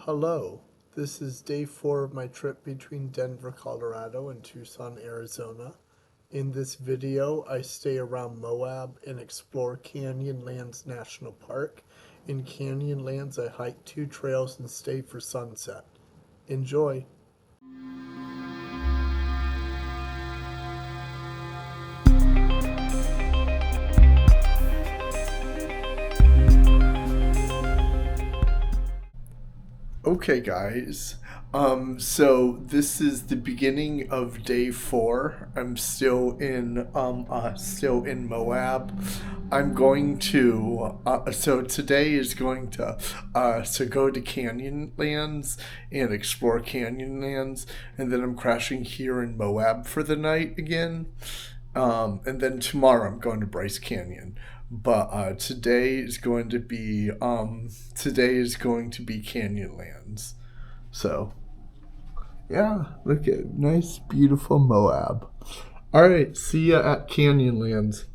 Hello, this is day 4 of my trip between Denver, Colorado and Tucson, Arizona. In this video, I stay around Moab and explore Canyonlands National Park. In Canyonlands, I hike 2 trails and stay for sunset. Enjoy! Okay, guys. So this is the beginning of day 4. I'm still in Moab. I'm going to so today is going to go to Canyonlands and explore Canyonlands, and then I'm crashing here in Moab for the night again. And then tomorrow I'm going to Bryce Canyon. But today is going to be Canyonlands. So yeah, look at nice, beautiful Moab. All right, see ya at Canyonlands.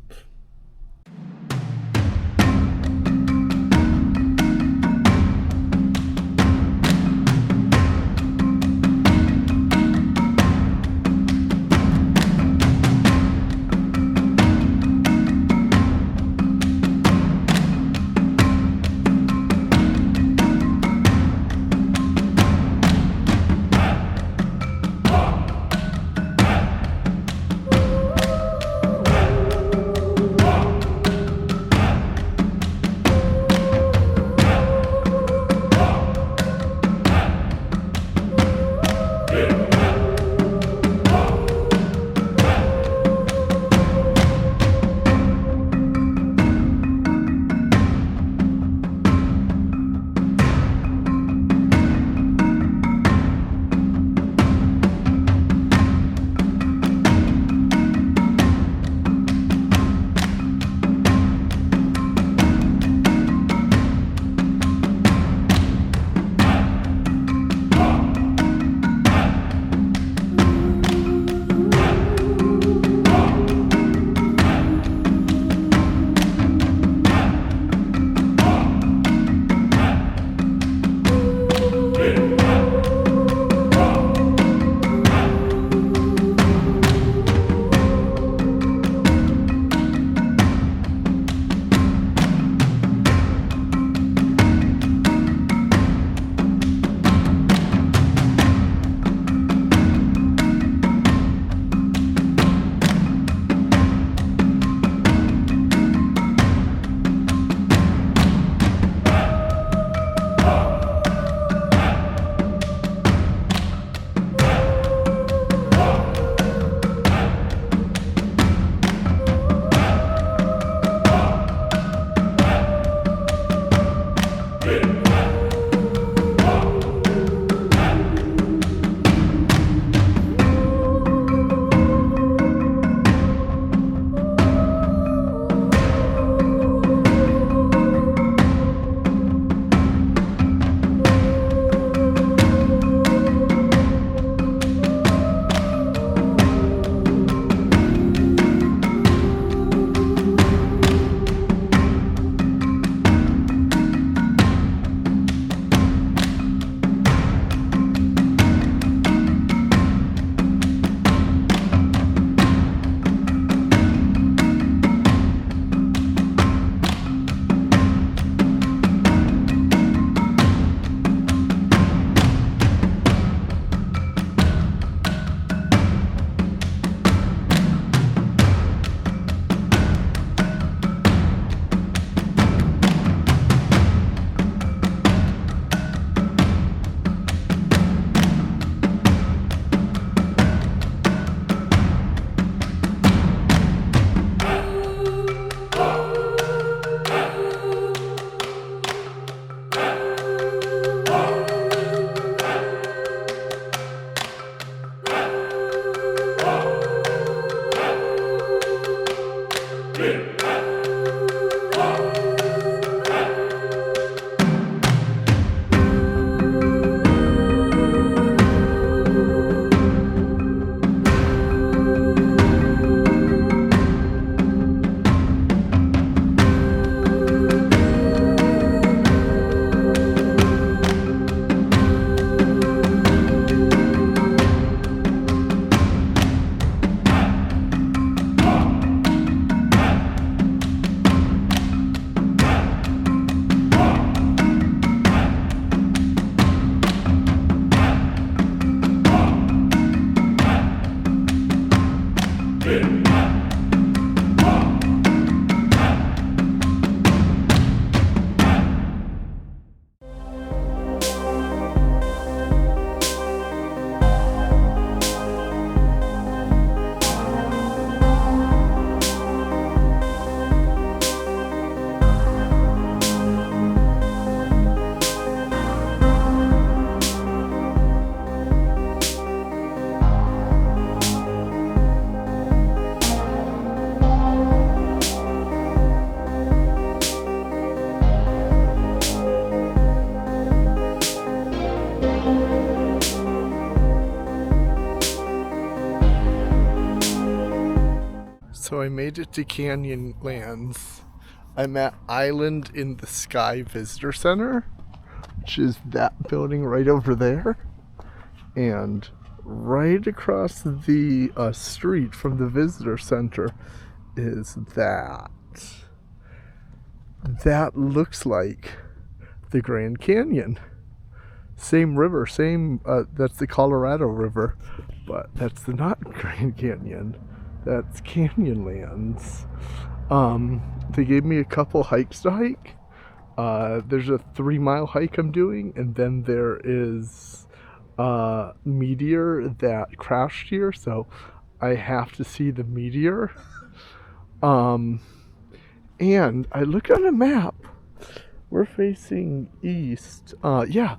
So I made it to Canyonlands. I'm at Island in the Sky Visitor Center, which is that building right over there. And right across the street from the visitor center is that. That looks like the Grand Canyon. Same river, that's the Colorado River, but that's not Grand Canyon. That's Canyonlands. They gave me a couple hikes to hike. There's a 3-mile hike I'm doing, and then there is a meteor that crashed here, so I have to see the meteor. And I looked on a map. We're facing east. Yeah,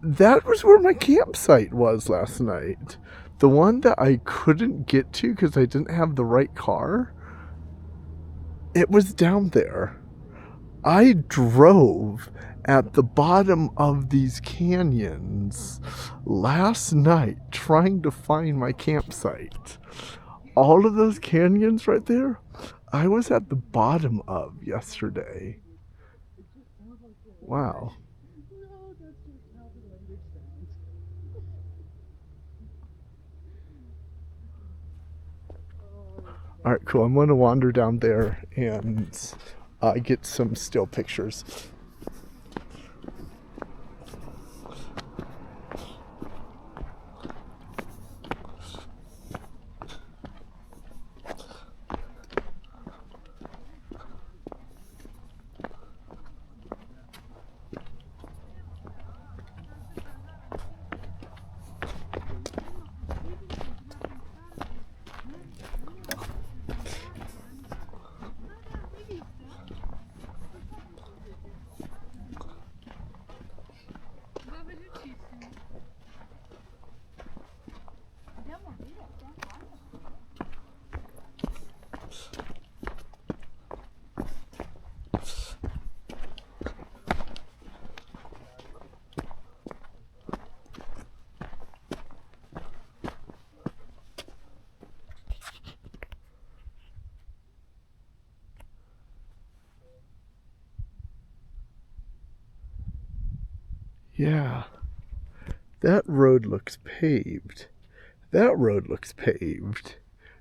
that was where my campsite was last night. The one that I couldn't get to because I didn't have the right car. It was down there. I drove at the bottom of these canyons last night trying to find my campsite. All of those canyons right there, I was at the bottom of yesterday. Wow. All right, cool. I'm going to wander down there and get some still pictures. Yeah, that road looks paved. That road looks paved.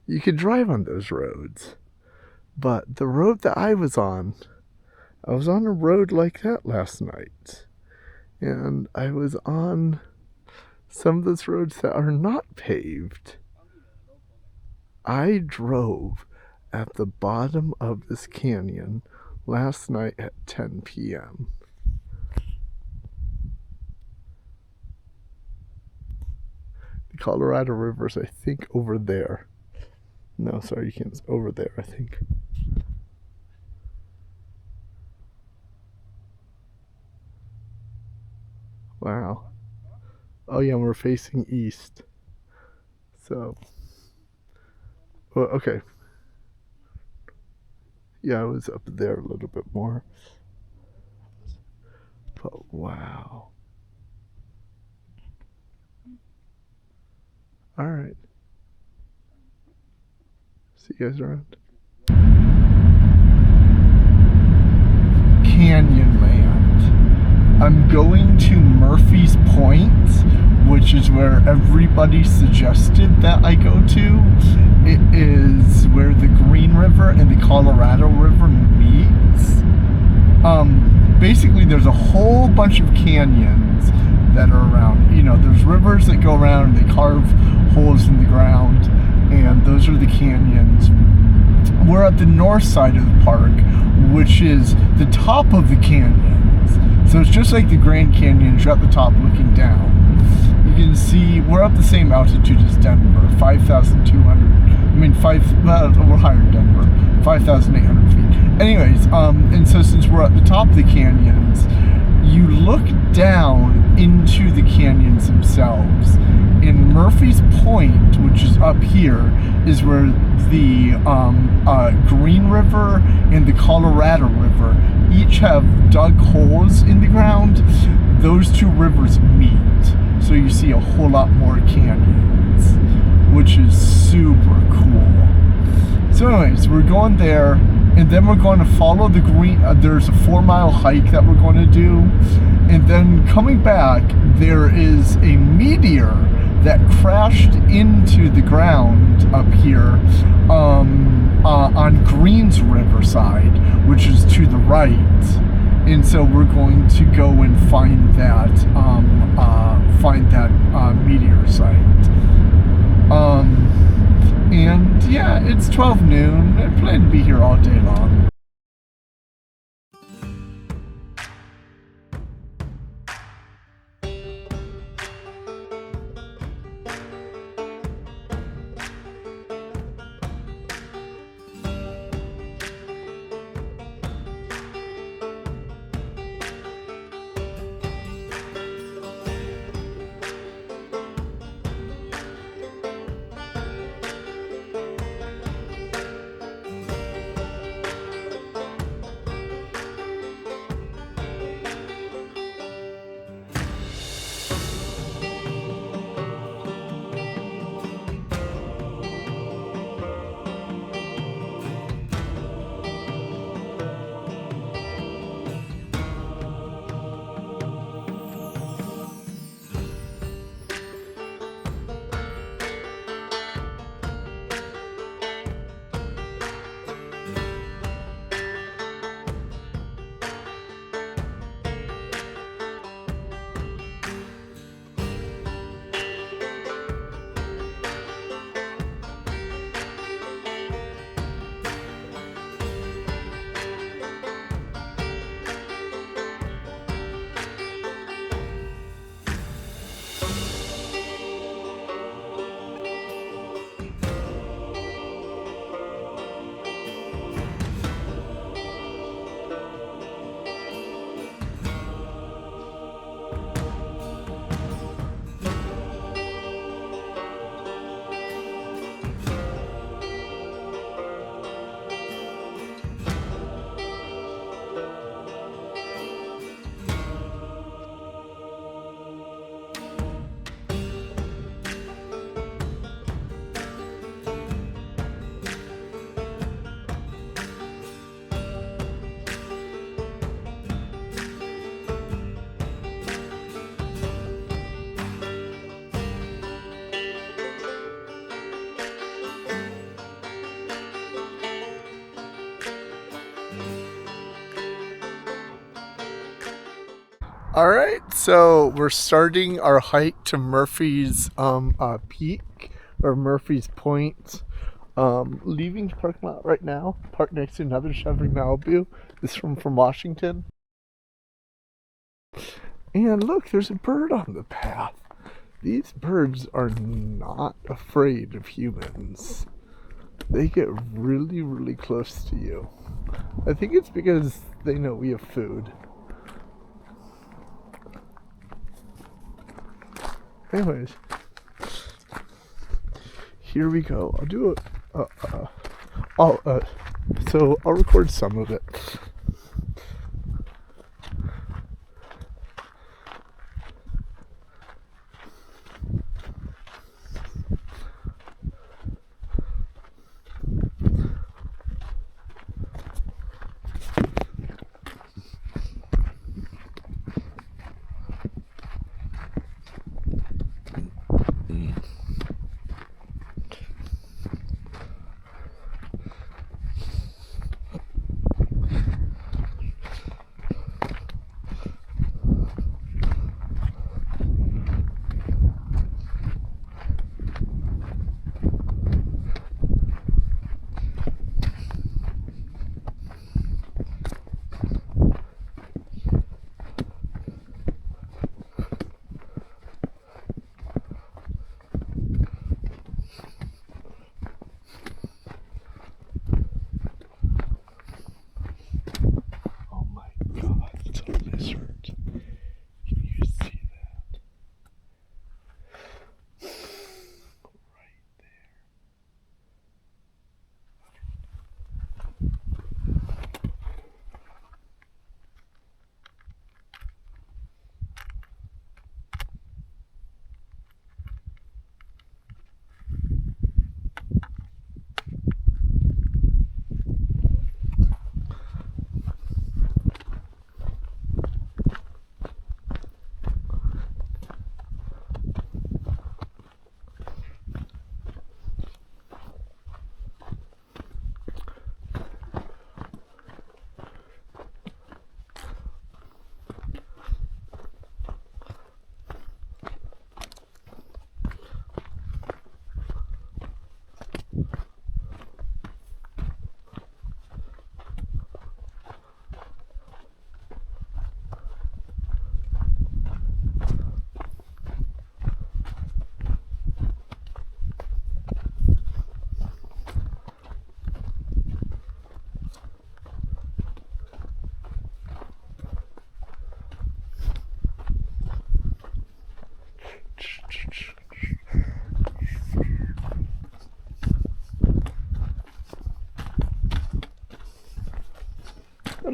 You could drive on those roads. But the road that I was on a road like that last night. And I was on some of those roads that are not paved. I drove at the bottom of this canyon last night at 10 p.m. The Colorado River's, I think, over there. No, sorry, you can't. It's over there, I think. Wow. Oh yeah, we're facing east. So, well, okay. Yeah, I was up there a little bit more. But wow. All right. See you guys around. Canyonland. I'm going to Murphy's Point, which is where everybody suggested that I go to. It is where the Green River and the Colorado River meets. Basically, there's a whole bunch of canyons that are around. You know, there's rivers that go around and they carve holes in the ground, and those are the canyons. We're at the north side of the park, which is the top of the canyons. So it's just like the Grand Canyon. You're at the top looking down. You can see we're at the same altitude as Denver, 5,200. We're higher than Denver, 5,800 feet. Anyways, and so since we're at the top of the canyons, you look down into the canyons themselves. In Murphy's Point, which is up here, is where the Green River and the Colorado River each have dug holes in the ground. Those two rivers meet, so you see a whole lot more canyons, which is super cool. So anyways, we're going there, and then we're going to follow the green. There's a 4-mile hike that we're going to do, and then coming back, there is a meteor that crashed into the ground up here on Green's Riverside, which is to the right. And so we're going to go and find that meteor site. And yeah, it's 12 noon. I plan to be here all day long. All right, so we're starting our hike to Murphy's Peak, or Murphy's Point. Leaving the parking lot right now, parked next to another Chevy Malibu. This is from Washington. And look, there's a bird on the path. These birds are not afraid of humans. They get really, really close to you. I think it's because they know we have food. Anyways, here we go. I'll do so I'll record some of it.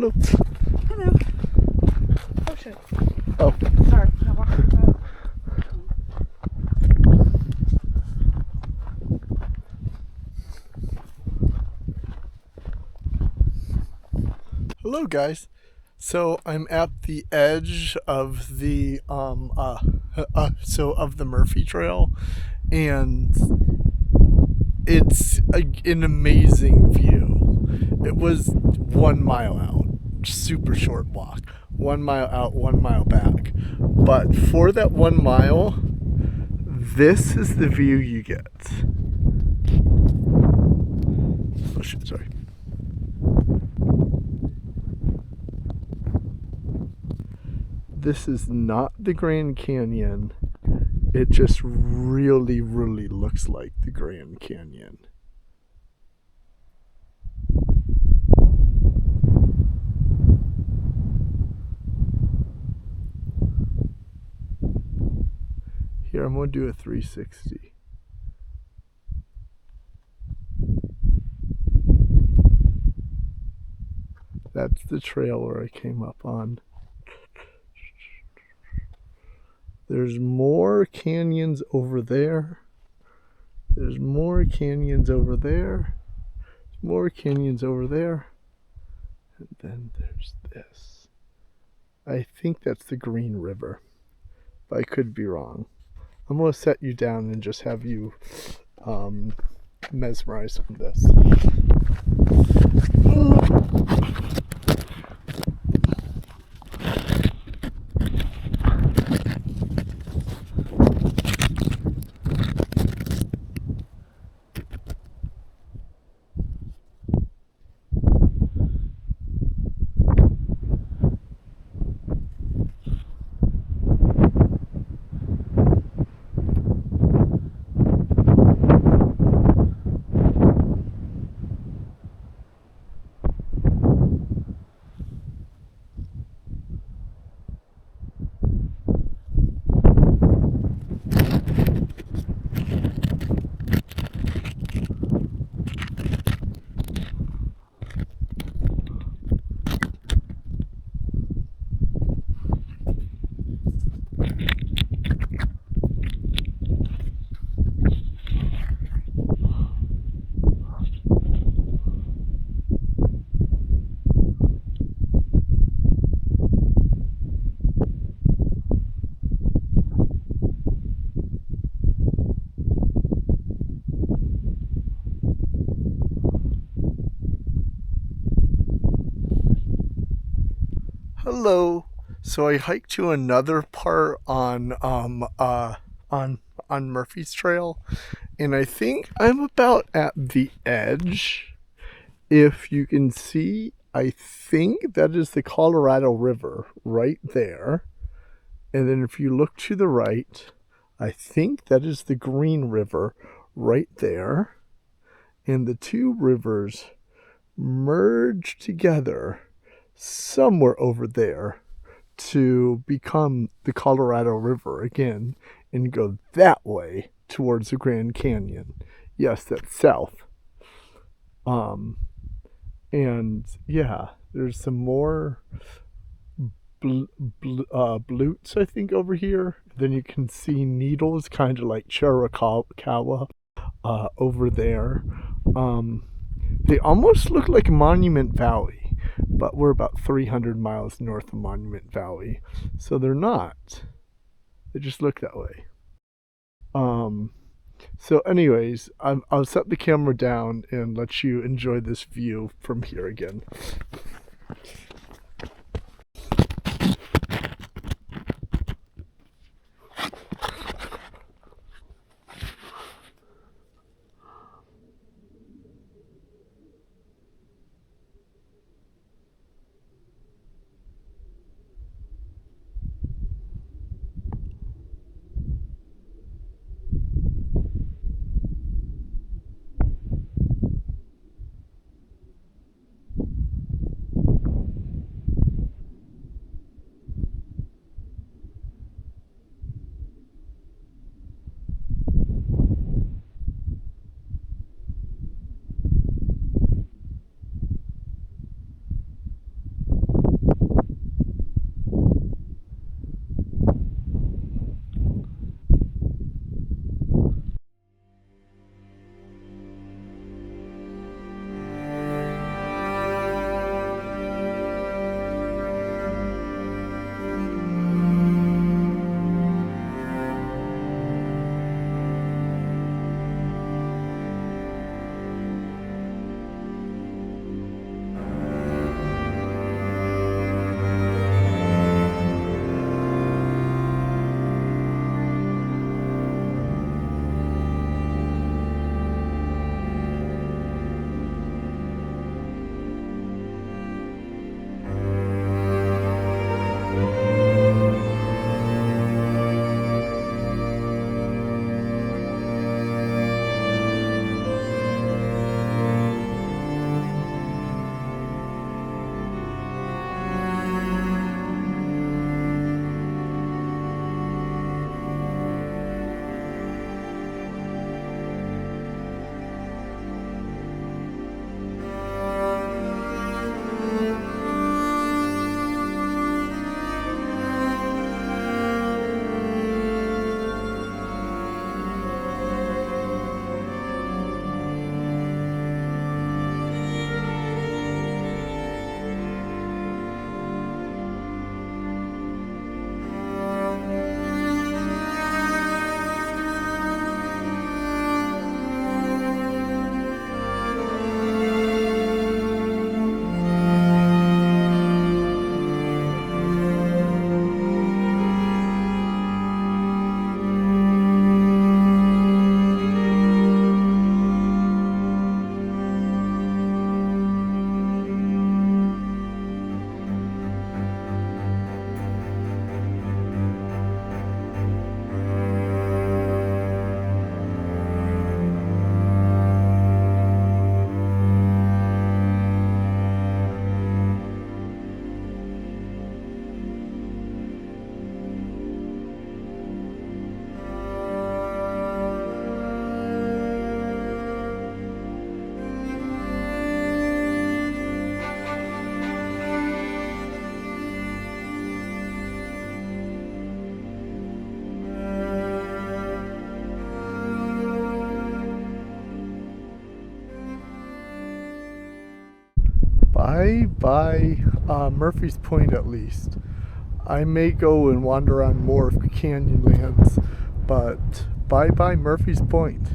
Hello. Hello. Oh shit. Oh. Sorry. No, walk the road. Hello, guys. So I'm at the edge of the of the Murphy Trail, and it's an amazing view. It was 1 mile out, super short walk. 1 mile out, 1 mile back. But for that 1 mile, this is the view you get. Oh shit, sorry. This is not the Grand Canyon. It just really, really looks like the Grand Canyon. Here, I'm going to do a 360. That's the trail where I came up on. There's more canyons over there. There's more canyons over there. More canyons over there. And then there's this. I think that's the Green River. But I could be wrong. I'm going to set you down and just have you mesmerized on this. Hello. So I hiked to another part on Murphy's Trail, and I think I'm about at the edge. If you can see, I think that is the Colorado River right there. And then if you look to the right, I think that is the Green River right there. And the two rivers merge together somewhere over there to become the Colorado River again and go that way towards the Grand Canyon. Yes, that's south. And yeah, there's some more blutes, I think, over here. Then you can see needles, kind of like Chiricahua over there. They almost look like Monument Valley, but we're about 300 miles north of Monument Valley, so they're not. They just look that way. So anyways, I'll set the camera down and let you enjoy this view from here again. by Murphy's Point at least. I may go and wander on more of Canyonlands, but bye Murphy's Point.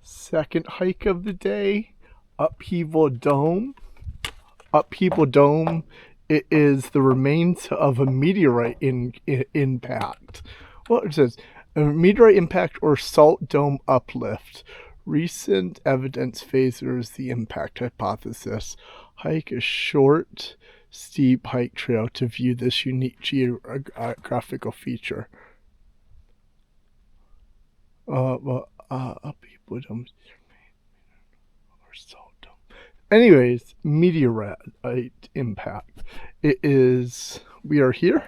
Second hike of the day, Upheaval Dome. Upheaval Dome, it is the remains of a meteorite impact. Well, it says a meteorite impact or salt dome uplift. Recent evidence favors the impact hypothesis. Hike a short, steep hike trail to view this unique geographical feature. Upheaval Dome or salt dome. Anyways, meteorite impact. We are here.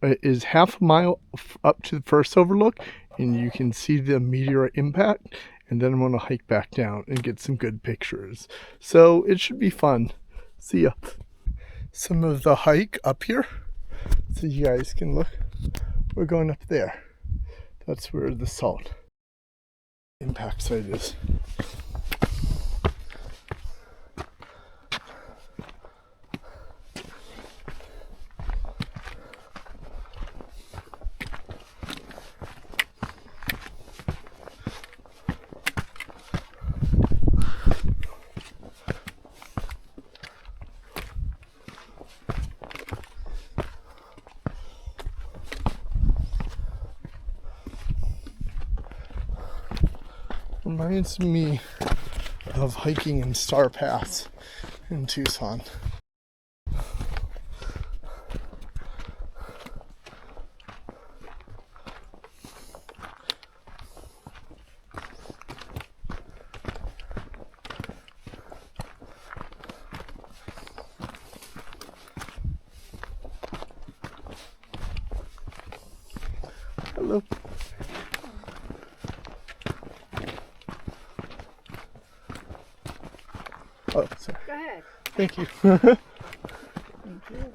It is half a mile up to the first overlook, and you can see the meteorite impact. And then I'm going to hike back down and get some good pictures. So it should be fun. See ya. Some of the hike up here, so you guys can look. We're going up there. That's where the salt impact site is. Reminds me of hiking in Star Pass in Tucson. Hello. Oh, sorry. Go ahead. Thank you. Thank you.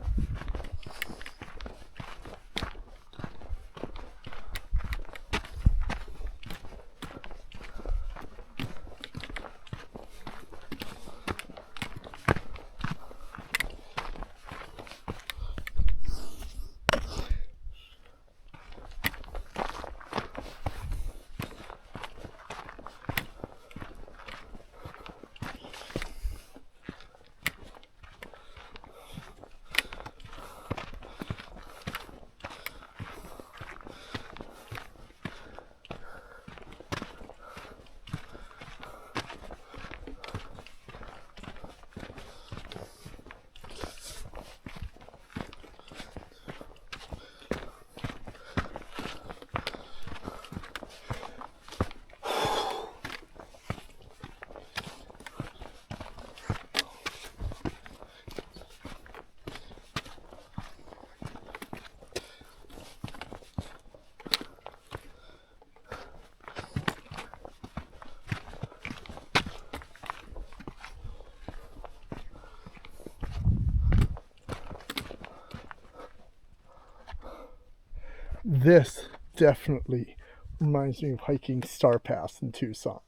This definitely reminds me of hiking Star Pass in Tucson.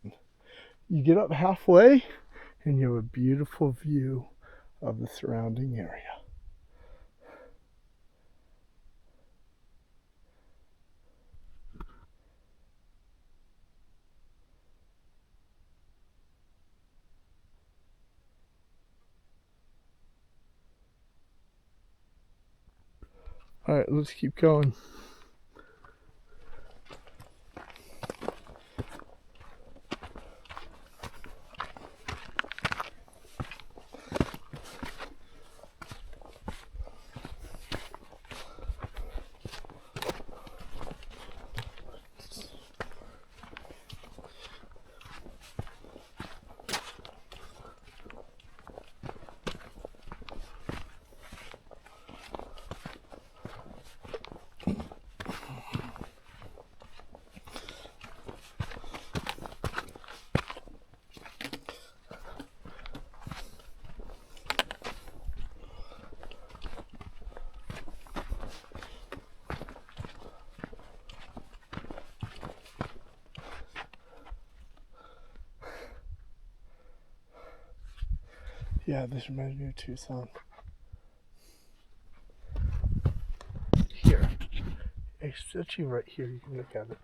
You get up halfway and you have a beautiful view of the surrounding area. All right, let's keep going. Yeah, this reminds me of Tucson. Here. It's actually right here. You can look at it.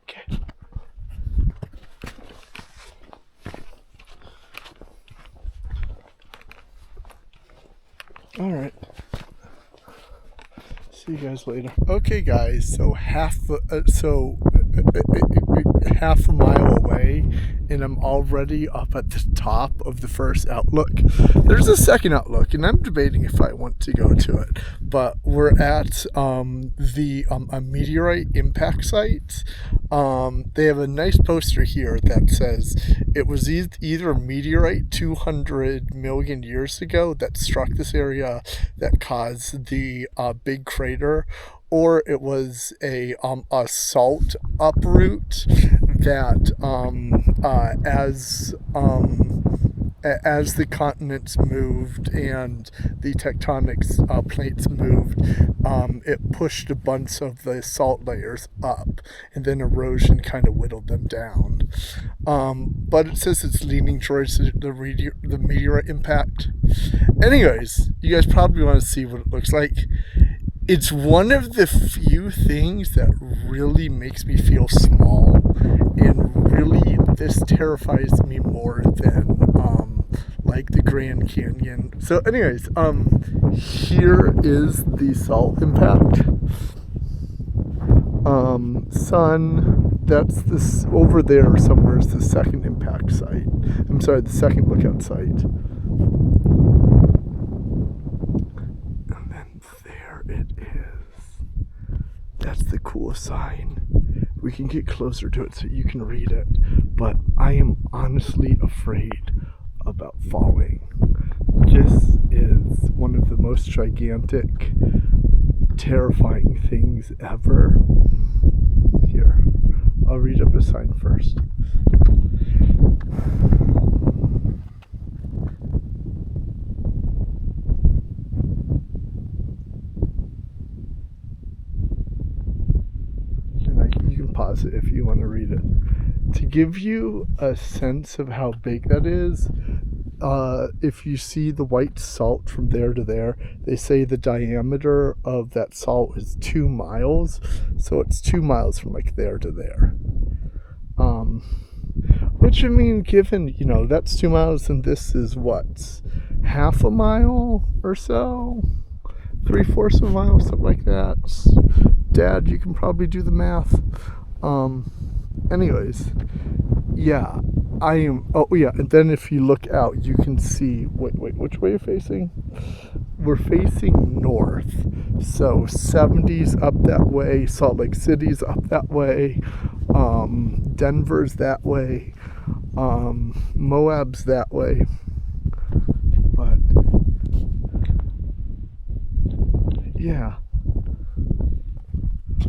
Okay. All right. See you guys later. Okay, guys. So half a mile away, and I'm already up at the top of the first outlook. There's a second outlook, and I'm debating if I want to go to it. But we're at a meteorite impact site. They have a nice poster here that says it was either a meteorite 200 million years ago that struck this area that caused the big crater, or it was a salt uproot that as the continents moved and the tectonic plates moved, it pushed a bunch of the salt layers up, and then erosion kind of whittled them down. But it says it's leaning towards the meteorite impact. Anyways, you guys probably want to see what it looks like. It's one of the few things that really makes me feel small, and really this terrifies me more than like the Grand Canyon. So anyways, here is the salt impact. Sun, that's this over there somewhere is the second impact site. I'm sorry, the second lookout site. And then there it is. That's the cool sign. We can get closer to it so you can read it, but I am honestly afraid about falling. This is one of the most gigantic, terrifying things ever. Here, I'll read up the sign first. And you can pause it if you want to read it. To give you a sense of how big that is, if you see the white salt from there to there, they say the diameter of that salt is 2 miles. So it's 2 miles from like there to there. Which, I mean, given, that's 2 miles, and this is what? Half a mile or so? 3/4 of a mile, something like that. Dad, you can probably do the math. Anyways, yeah, I am. Oh, yeah, and then if you look out, you can see. Wait, which way are you facing? We're facing north. So 70's up that way, Salt Lake City's up that way, Denver's that way, Moab's that way. But yeah,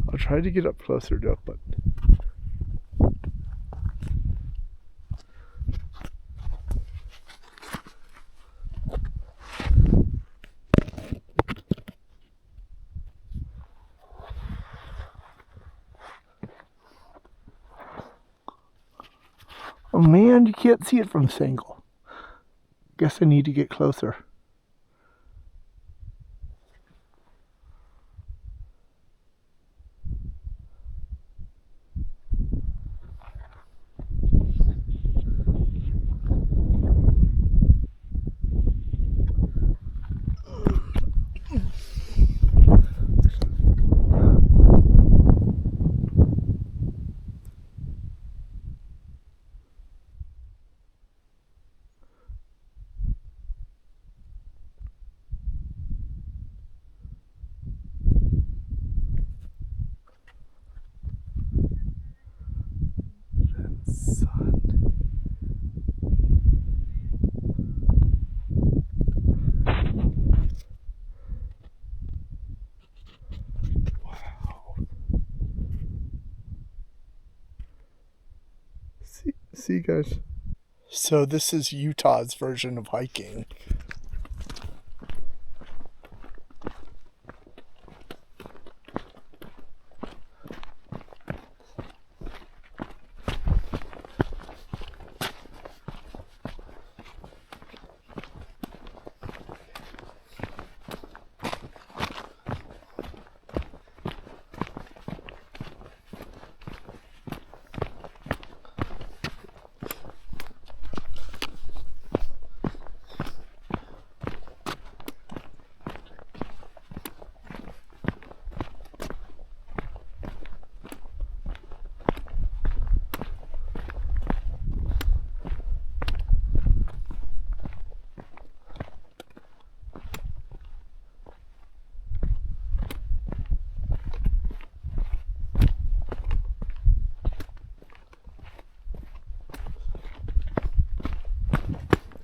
I'll try to get up closer to it, but oh man, you can't see it from this angle. Guess I need to get closer. See you guys. So this is Utah's version of hiking.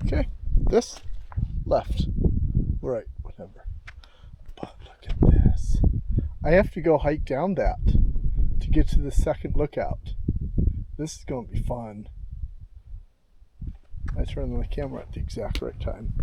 Okay, this, left, right, whatever. But look at this. I have to go hike down that to get to the second lookout. This is going to be fun. I turned on the camera at the exact right time.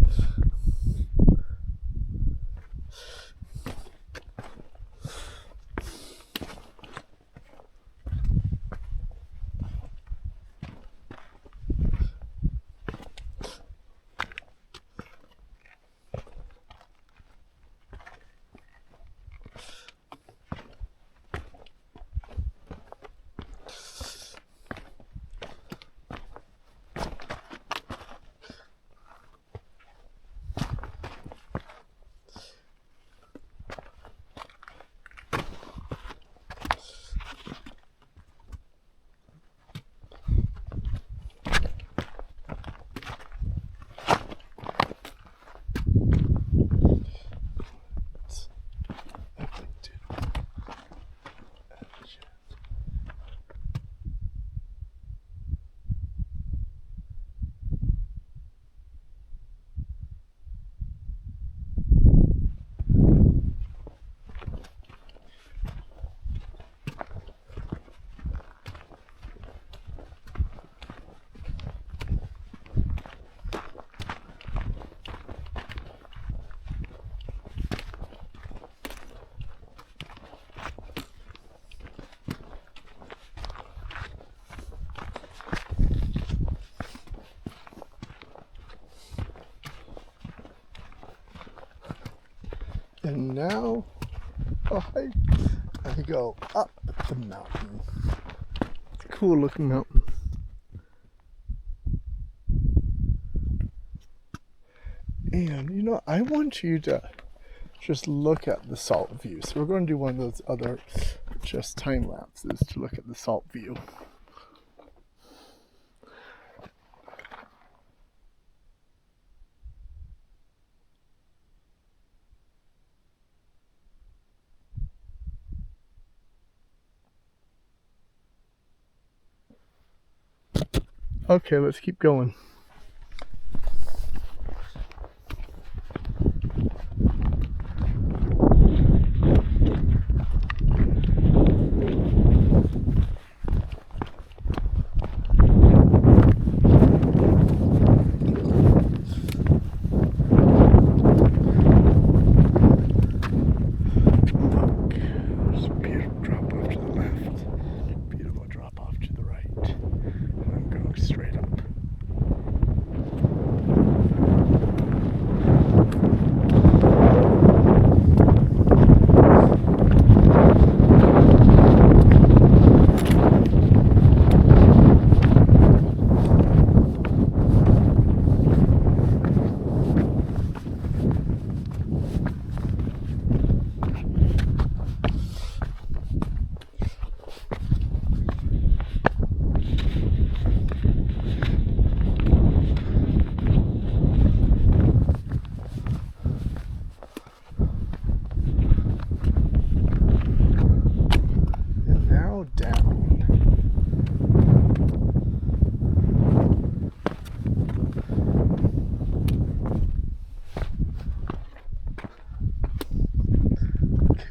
And now I go up the mountain. It's a cool looking mountain. And you know, I want you to just look at the salt view. So we're going to do one of those other just time lapses to look at the salt view. Okay, let's keep going.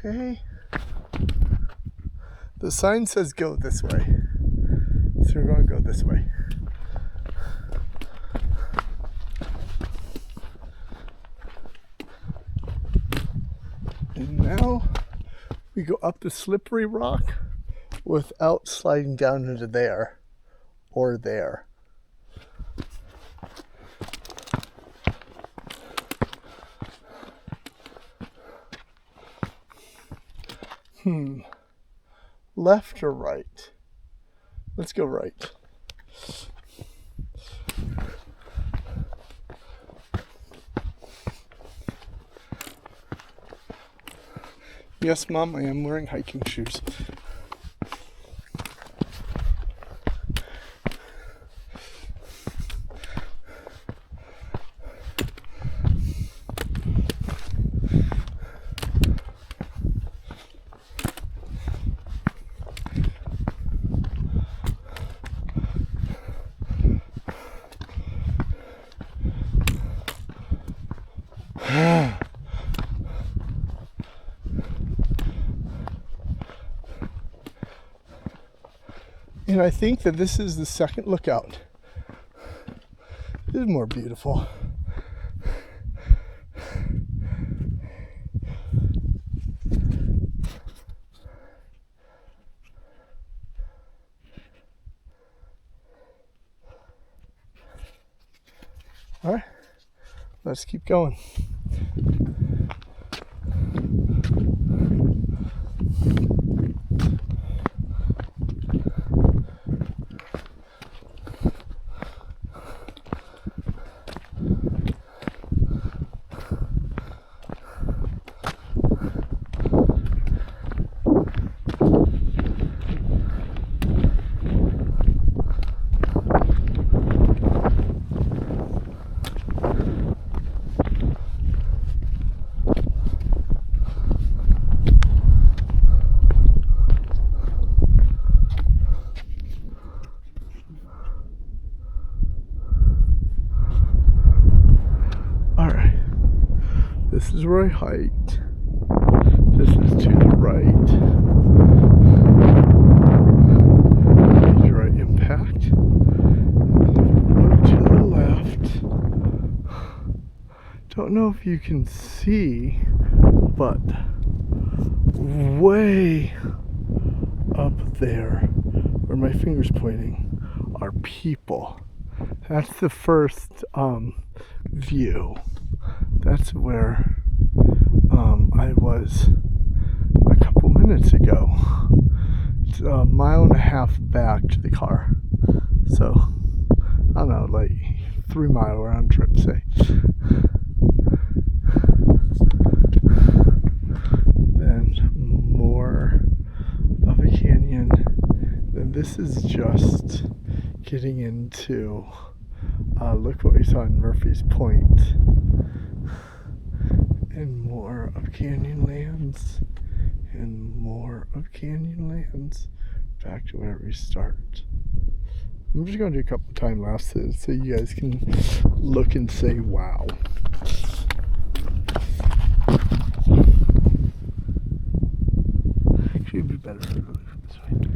Okay. The sign says go this way. So we're going to go this way. Now we go up the slippery rock without sliding down into there or there. Left or right? Let's go right. Yes, Mom, I am wearing hiking shoes. And I think that this is the second lookout. This is more beautiful. All right, let's keep going. This is where I hiked. This is to the right. Major right impact. Road to the left. Don't know if you can see, but way up there, where my finger's pointing, are people. That's the first view. That's where I was a couple minutes ago. It's a mile and a half back to the car. So, I don't know, like 3 mile round trip, say. Then more of a canyon. Then this is just getting into, look what we saw in Murphy's Point. And more of Canyonlands, and more of Canyonlands, back to where we start. I'm just going to do a couple time lapses so you guys can look and say wow. Actually, it'd be better if I really from this way.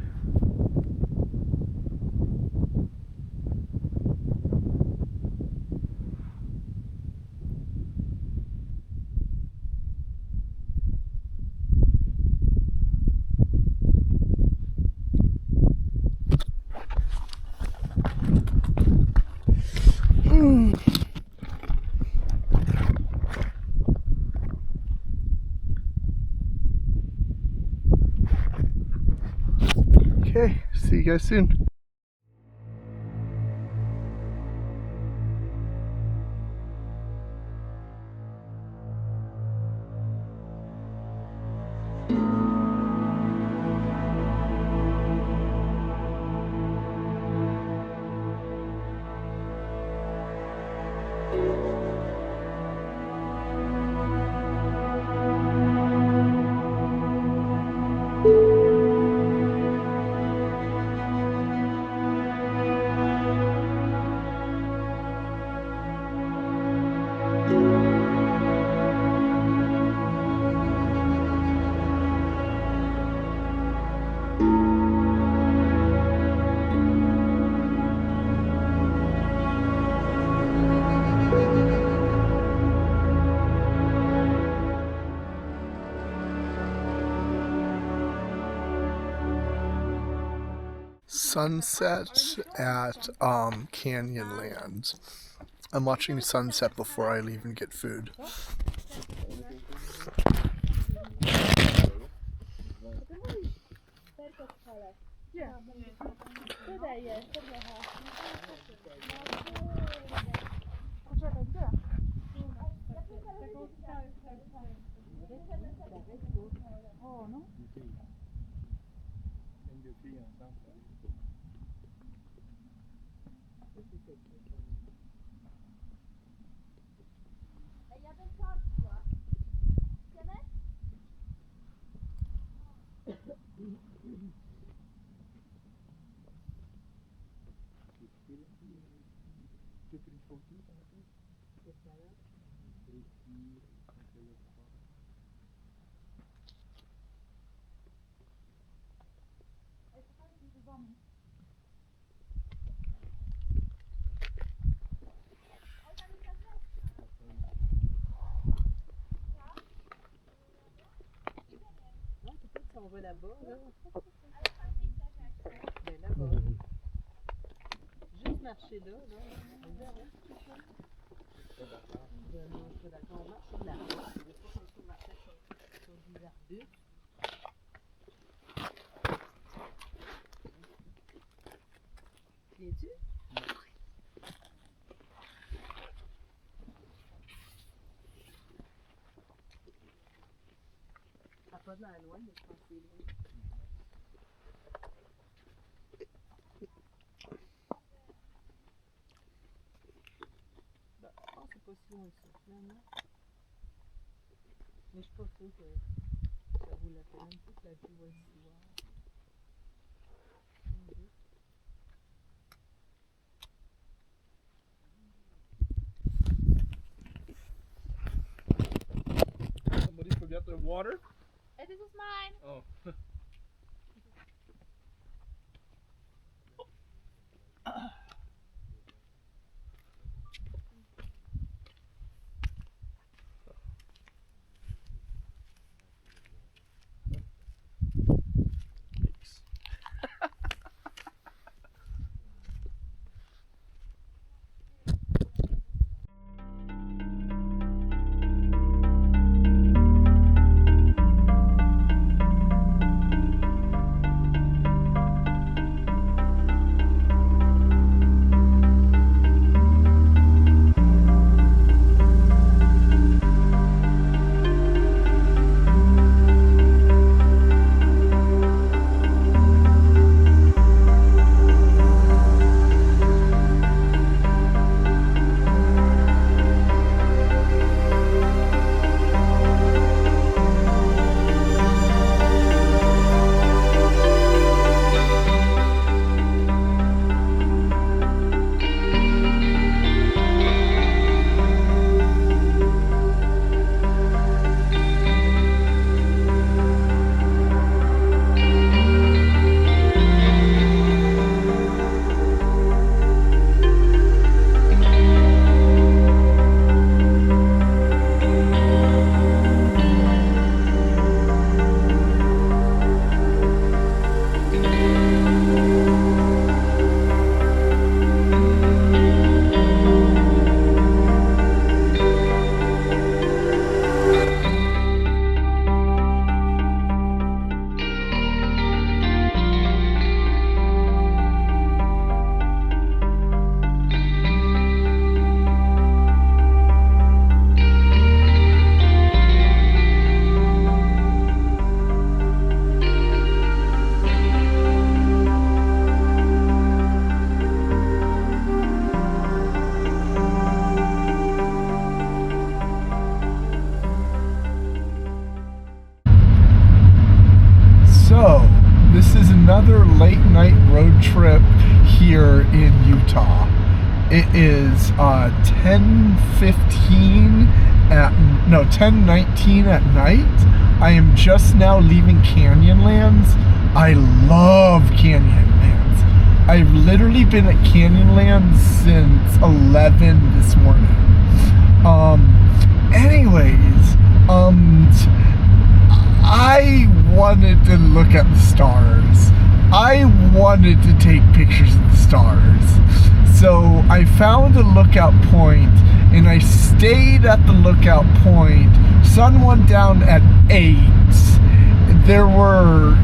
Okay, see you guys soon. Sunset at Canyonlands. I'm watching sunset before I leave and get food. On va là-bas, là. Ben là-bas. Juste marcher là, là. On verra. Non, je suis d'accord. On marche sur la route. Je ne veux pas qu'on se marche sur des arbustes. Viens-tu? Pas dans la loin, mais je pense que c'est loin. Ben, je pense que c'est pas si loin que ça, finalement. Mais je suis pas sûre que ça vaut la peine, tu sais, que la vue va être si loin. Somebody forgot their water? This is mine. Oh. This is another late night road trip here in Utah. It is 10:19 at night. I am just now leaving Canyonlands. I love Canyonlands. I've literally been at Canyonlands since 11 this morning. I wanted to look at the stars. I wanted to take pictures of the stars. So I found a lookout point and I stayed at the lookout point. Sun went down at 8. There were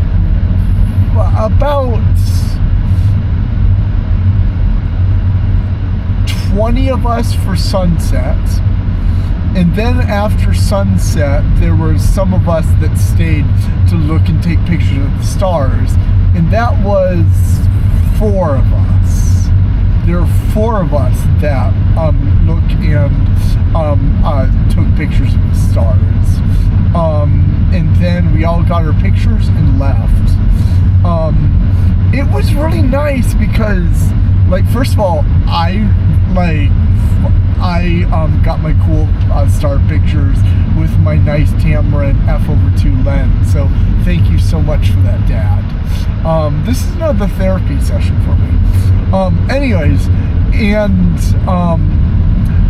about 20 of us for sunset. And then after sunset, there were some of us that stayed to look and take pictures of the stars. And that was 4 of us. There were 4 of us that looked and took pictures of the stars. And then we all got our pictures and left. It was really nice because, like, first of all, I got my cool star pictures with my nice Tamron f/2 lens. So thank you so much for that, Dad. This is another therapy session for me. Anyways, and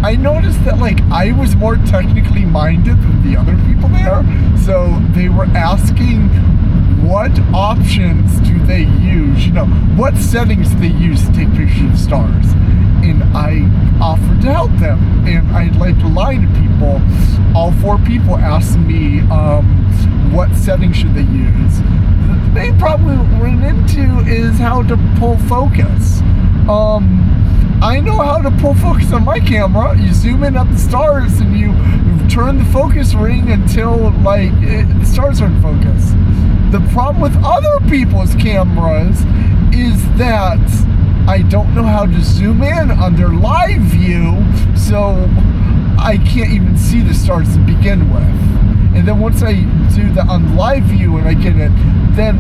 I noticed that, like, I was more technically minded than the other people there. So they were asking what options do they use, what settings do they use to take pictures of stars. And I offered to help them. And I'd like to lie to people. All 4 people asked me what settings should they use. The main problem we run into is how to pull focus. I know how to pull focus on my camera. You zoom in at the stars and you turn the focus ring until the stars are in focus. The problem with other people's cameras is that I don't know how to zoom in on their live view, so I can't even see the stars to begin with. And then once I do that on live view and I get it, then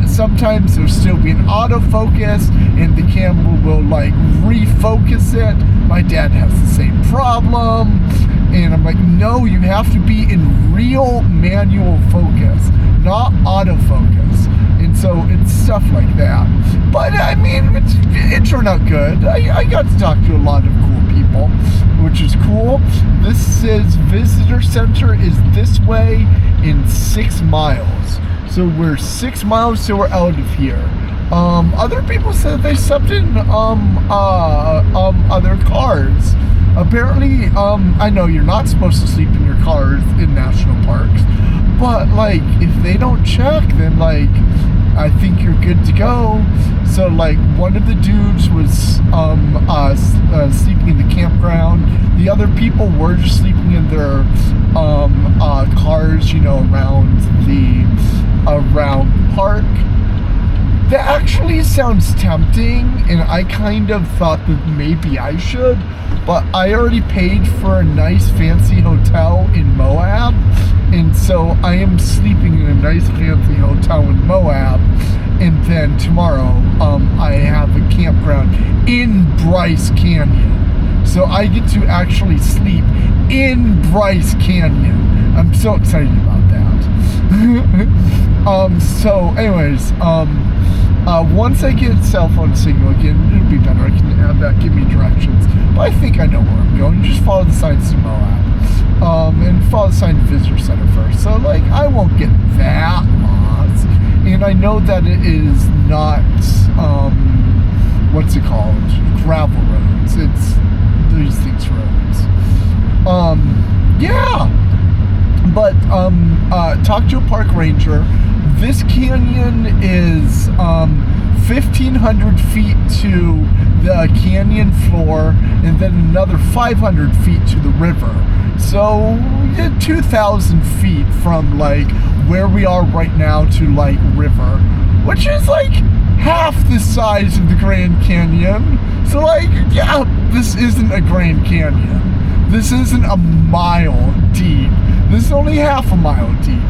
sometimes there'll still be an autofocus and the camera will refocus it. My dad has the same problem. And I'm like, no, you have to be in real manual focus, not autofocus. And so it's stuff like that. But I mean, it turned out good. I got to talk to a lot of cool people, which is cool. This says visitor center is this way in 6 miles. So we're 6 miles till we're out of here. Other people said they slept in other cars. Apparently, I know you're not supposed to sleep in your cars in national parks, but if they don't check, then I think you're good to go. So one of the dudes was sleeping in the campground. The other people were just sleeping in their cars, around the park. That actually sounds tempting, and I kind of thought that maybe I should, but I already paid for a nice fancy hotel in Moab, and so I am sleeping in a nice fancy hotel in Moab, and then tomorrow I have a campground in Bryce Canyon. So I get to actually sleep in Bryce Canyon. I'm so excited about that. So anyways, once I get cell phone signal again, it'll be better. I can have that give me directions. But I think I know where I'm going. Just follow the signs to Moab. And follow the sign to Visitor Center first. So I won't get that lost. And I know that it is not what's it called? Gravel roads. It's these things roads. Yeah. But talk to a park ranger. This canyon is 1,500 feet to the canyon floor, and then another 500 feet to the river. So 2,000 feet from where we are right now to river, which is half the size of the Grand Canyon. So yeah, this isn't a Grand Canyon. This isn't a mile deep. This is only half a mile deep.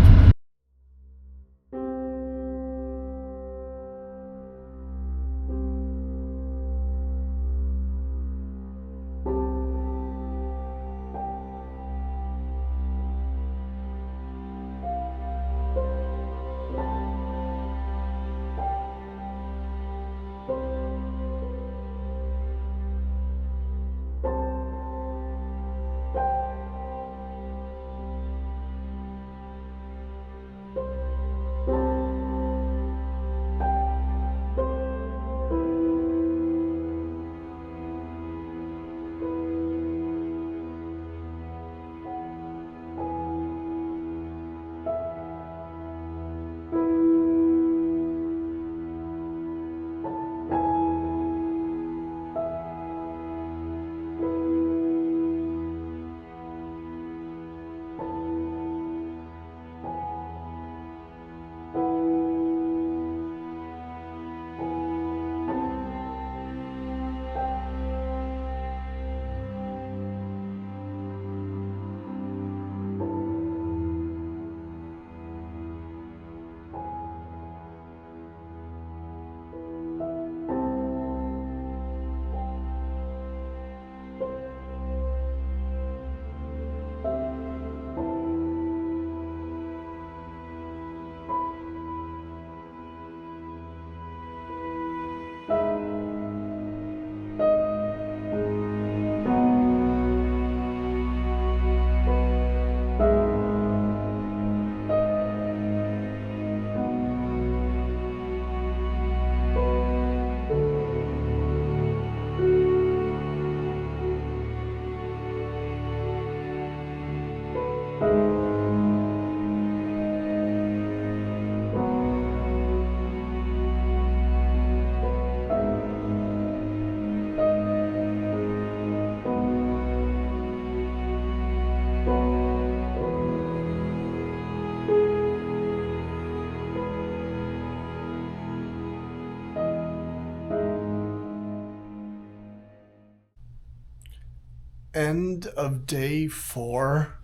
end of day 4.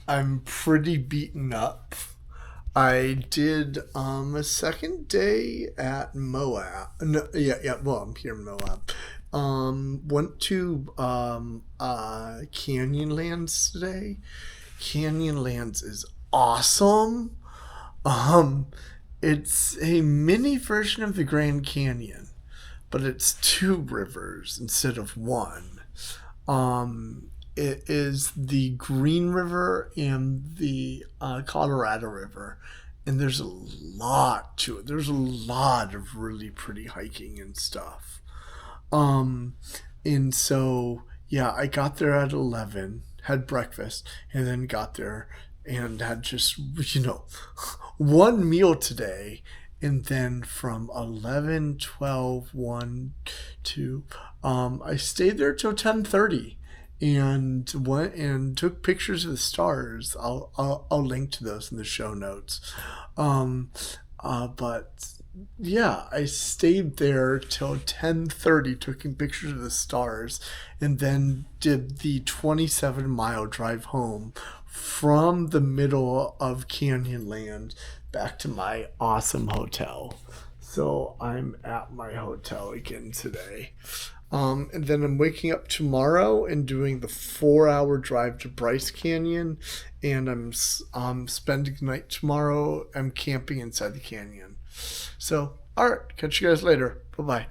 I'm pretty beaten up. I did a second day at Moab. No, yeah. Well, I'm here in Moab. Went to Canyonlands today. Canyonlands is awesome. It's a mini version of the Grand Canyon, but it's 2 rivers instead of 1. It is the Green River and the Colorado River, and there's a lot to it. There's a lot of really pretty hiking and stuff. And so yeah, I got there at 11, had breakfast, and then got there and had just one meal today, and then from 11, 12, 1, 2, I stayed there till 10:30 and went and took pictures of the stars. I'll link to those in the show notes. But yeah, I stayed there till 10:30 taking pictures of the stars, and then did the 27-mile drive home from the middle of Canyonland back to my awesome hotel. So I'm at my hotel again today. And then I'm waking up tomorrow and doing the 4-hour drive to Bryce Canyon, and I'm spending the night tomorrow. I'm camping inside the canyon. So, all right, catch you guys later. Bye-bye.